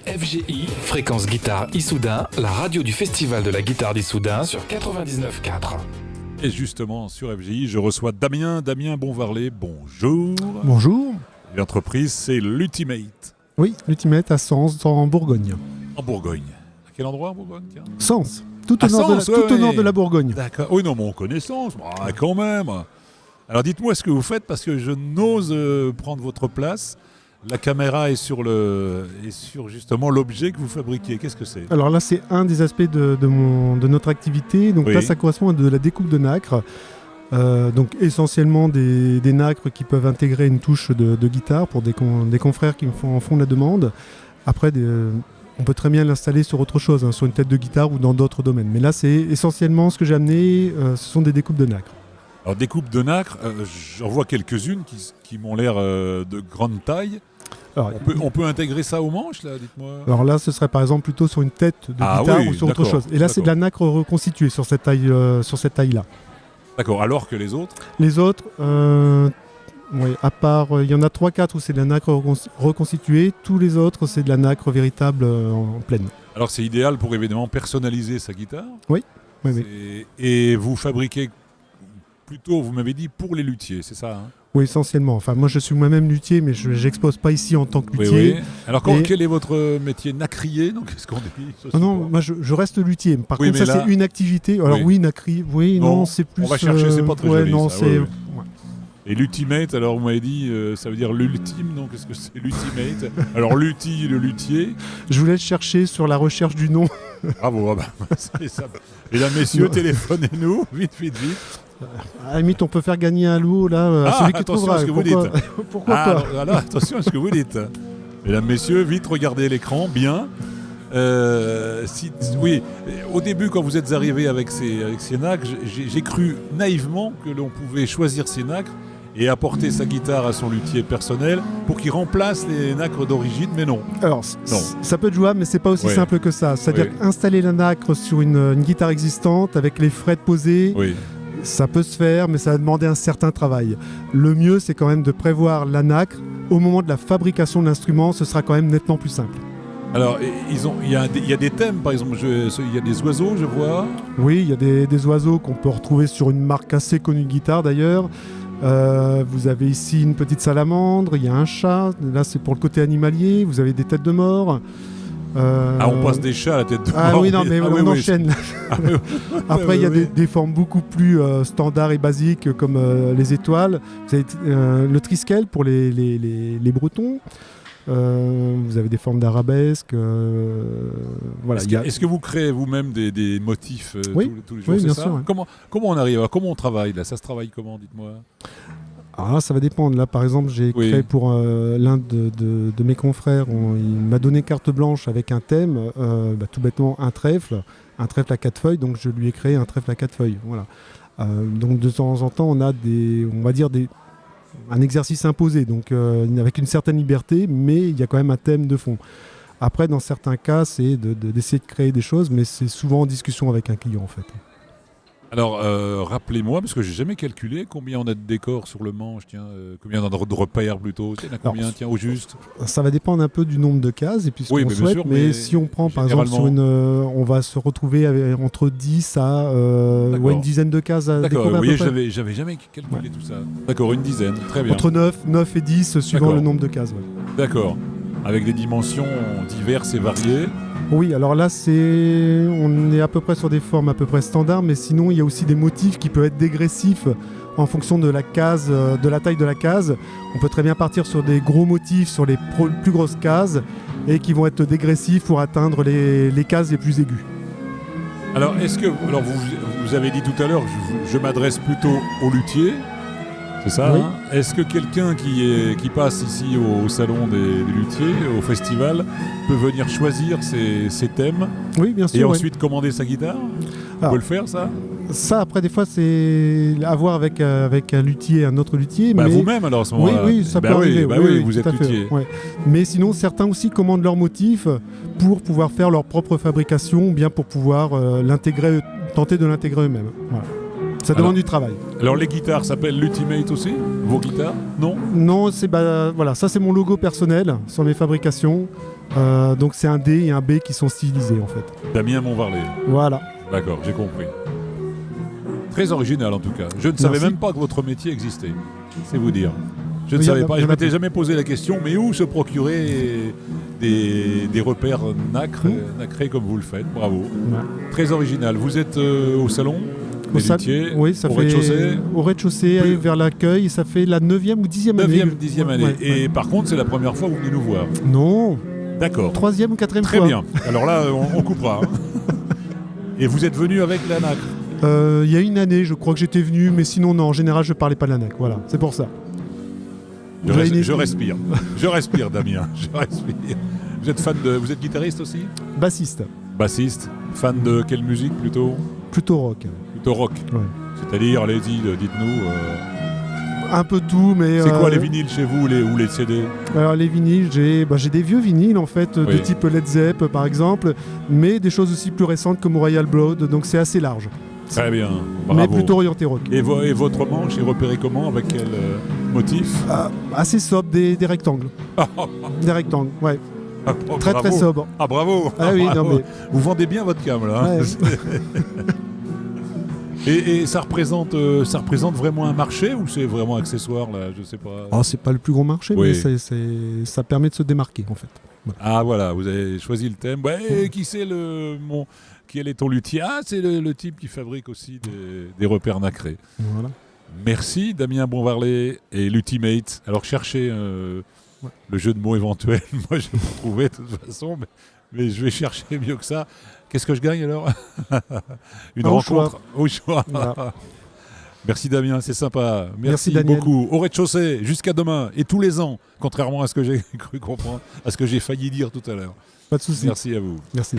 FGI, Fréquence Guitare Issoudun, la radio du Festival de la Guitare d'Issoudun sur 99.4. Et justement, sur FGI, je reçois Damien Bonvarlet. Bonjour. Bonjour. L'entreprise, c'est l'Ultimate. Oui, l'Ultimate à Sens, en Bourgogne. En Bourgogne. À quel endroit en Bourgogne, tiens ? Sens, tout au nord de la Bourgogne. D'accord. Oui, non, mon connaissance, quand même. Alors dites-moi ce que vous faites, parce que je n'ose prendre votre place. La caméra est sur justement l'objet que vous fabriquez. Qu'est-ce que c'est ? Alors là, c'est un des aspects de notre activité. Donc oui. Là, ça correspond à de la découpe de nacre. Donc essentiellement des nacres qui peuvent intégrer une touche de guitare pour des confrères qui en font la demande. Après, on peut très bien l'installer sur autre chose, sur une tête de guitare ou dans d'autres domaines. Mais là, c'est essentiellement ce que j'ai amené, ce sont des découpes de nacre. Alors découpes de nacre, j'en vois quelques-unes qui m'ont l'air de grande taille. Alors, on peut intégrer ça aux manches, là, dites-moi. Alors là, ce serait par exemple plutôt sur une tête de guitare ou sur autre chose. Et là, c'est de la nacre reconstituée sur cette taille-là. D'accord, alors que les autres ? Les autres, à part, il y en a 3-4 où c'est de la nacre reconstituée. Tous les autres, c'est de la nacre véritable en pleine. Alors c'est idéal pour évidemment personnaliser sa guitare. Oui. Et vous fabriquez plutôt, vous m'avez dit, pour les luthiers, c'est ça, hein ? Oui, essentiellement. Enfin, moi, je suis moi-même luthier, mais je n'expose pas ici en tant que luthier. Oui. Alors, quel est votre métier ? Nacrier ? Donc, qu'est-ce qu'on dit ? Non, moi, je reste luthier. Par contre, ça, c'est une activité. Alors, nacrier, non, c'est plus... On va chercher, c'est pas très joli, non, ça. c'est... Ouais. Et l'Ultimate, alors, vous m'avez dit, ça veut dire l'ultime, donc qu'est-ce que c'est l'Ultimate ? Alors, le luthier... Je vous laisse chercher sur la recherche du nom. Bravo, c'est ça. Mesdames, messieurs, téléphonez-nous, vite. À la limite, on peut faire gagner un lot là, à celui qui trouvera. Attention à ce que vous dites. Pourquoi pas ? Voilà, attention à ce que vous dites. Mesdames, messieurs, vite, regardez l'écran, bien. Oui, au début, quand vous êtes arrivé avec ces nacres, j'ai cru naïvement que l'on pouvait choisir ces nacres et apporter sa guitare à son luthier personnel pour qu'il remplace les nacres d'origine, mais non. Alors, ça peut être jouable, mais c'est pas aussi simple que ça. C'est-à-dire installer la nacre sur une guitare existante avec les frettes posées. Oui. Ça peut se faire, mais ça va demander un certain travail. Le mieux, c'est quand même de prévoir la nacre. Au moment de la fabrication de l'instrument, ce sera quand même nettement plus simple. Alors, il y a des thèmes, par exemple, il y a des oiseaux, je vois. Oui, il y a des oiseaux qu'on peut retrouver sur une marque assez connue de guitare, d'ailleurs. Vous avez ici une petite salamandre, il y a un chat. Là, c'est pour le côté animalier. Vous avez des têtes de mort. On passe des chats à la tête de mort. On enchaîne. Après, il y a des formes beaucoup plus standards et basiques comme les étoiles. Vous avez le triskel pour les Bretons. Vous avez des formes d'arabesque. Voilà. Est-ce que vous créez vous-même des motifs tous les jours, oui, c'est bien ça sûr. Comment on arrive ? Comment on travaille là ? Ça se travaille comment, dites-moi ? Alors là, ça va dépendre. Là, par exemple, j'ai créé pour l'un de mes confrères, il m'a donné carte blanche avec un thème, tout bêtement un trèfle à 4 feuilles, donc je lui ai créé un trèfle à 4 feuilles. Voilà. Donc de temps en temps, on a un exercice imposé, donc avec une certaine liberté, mais il y a quand même un thème de fond. Après, dans certains cas, c'est d'essayer de créer des choses, mais c'est souvent en discussion avec un client, en fait. Alors, rappelez-moi, parce que j'ai jamais calculé combien on a de décors sur le manche, combien on a de repères plutôt, combien, au juste ? Ça va dépendre un peu du nombre de cases et puis ce qu'on souhaite, sûr, mais si on prend par exemple on va se retrouver entre 10 à une dizaine de cases à décorer. D'accord, vous voyez, j'avais jamais calculé tout ça. D'accord, une dizaine, très bien. Entre 9 et 10 suivant le nombre de cases. Ouais. D'accord, avec des dimensions diverses et variées. Oui, alors là, on est à peu près sur des formes à peu près standards, mais sinon, il y a aussi des motifs qui peuvent être dégressifs en fonction de la case, de la taille de la case. On peut très bien partir sur des gros motifs sur les plus grosses cases et qui vont être dégressifs pour atteindre les cases les plus aiguës. Alors, vous avez dit tout à l'heure, je m'adresse plutôt aux luthiers. C'est ça, oui. Est-ce que quelqu'un qui passe ici au salon des luthiers, au festival, peut venir choisir ses thèmes ? Oui, bien sûr. Et ensuite commander sa guitare ? On peut le faire, ça ? Ça, après, des fois, c'est à voir avec un luthier, un autre luthier. Mais... Vous-même, alors, à ce moment-là. Oui, ça peut arriver. Oui, vous êtes luthier. Ouais. Mais sinon, certains aussi commandent leurs motifs pour pouvoir faire leur propre fabrication, ou bien pour pouvoir tenter de l'intégrer eux-mêmes. Voilà. Ça demande du travail. Alors les guitares s'appellent l'Ultimate aussi? Vos guitares? Non? Non, voilà, ça c'est mon logo personnel sur mes fabrications. Donc c'est un D et un B qui sont stylisés en fait. Damien Montvarlet. Voilà. D'accord, j'ai compris. Très original en tout cas. Je ne savais même pas que votre métier existait. C'est vous dire. Je ne savais pas. Je ne m'étais jamais posé la question, mais où se procurer des repères nacrés comme vous le faites? Bravo. Ouais. Très original. Vous êtes au salon des luthiers, oui, ça au fait rez-de-chaussée? Au rez-de-chaussée, vers l'accueil, ça fait la 9e ou 10e année. 9e année. Ouais, et par contre, c'est la première fois que vous venez nous voir? Non. D'accord. 3e ou 4e fois. Très bien. Alors là, on coupera. Et vous êtes venu avec la nacre? Il y a une année, je crois que j'étais venu, mais sinon, non, en général, je ne parlais pas de la nacre. Voilà, c'est pour ça. Je respire. Je respire, Damien. Je respire. Vous êtes vous êtes guitariste aussi? Bassiste. Bassiste. Fan de quelle musique plutôt? Plutôt rock. Plutôt rock. Ouais. C'est-à-dire, allez-y, dites-nous. Un peu tout, mais... C'est quoi les vinyles chez vous ou les CD? Alors les vinyles, j'ai des vieux vinyles en fait, de type Led Zepp par exemple, mais des choses aussi plus récentes comme Royal Blood, donc c'est assez large. Très bien, bravo. Mais plutôt orienté rock. Et votre manche est repérée comment? Avec quel motif? Assez sobre, des rectangles. Des rectangles, ouais. Très sobre. Ah bravo, ah, oui, bravo. Non, mais... Vous vendez bien votre cam là. Ouais. Et ça représente vraiment un marché ou c'est vraiment accessoire là? Je sais pas. Oh, c'est pas le plus gros marché, mais ça permet de se démarquer en fait. Voilà. Ah voilà, vous avez choisi le thème. Ouais, qui c'est quel est ton luthier? Ah, c'est le type qui fabrique aussi des repères nacrés. Voilà. Merci Damien Bonvarlet et l'Ultimate. Alors cherchez le jeu de mots éventuel. Moi je vais vous trouver de toute façon, mais je vais chercher mieux que ça. Qu'est-ce que je gagne alors? Une rencontre au choix. Voilà. Merci Damien, c'est sympa. Merci beaucoup. Au rez-de-chaussée, jusqu'à demain et tous les ans, contrairement à ce que j'ai cru comprendre, à ce que j'ai failli dire tout à l'heure. Pas de souci. Merci à vous. Merci.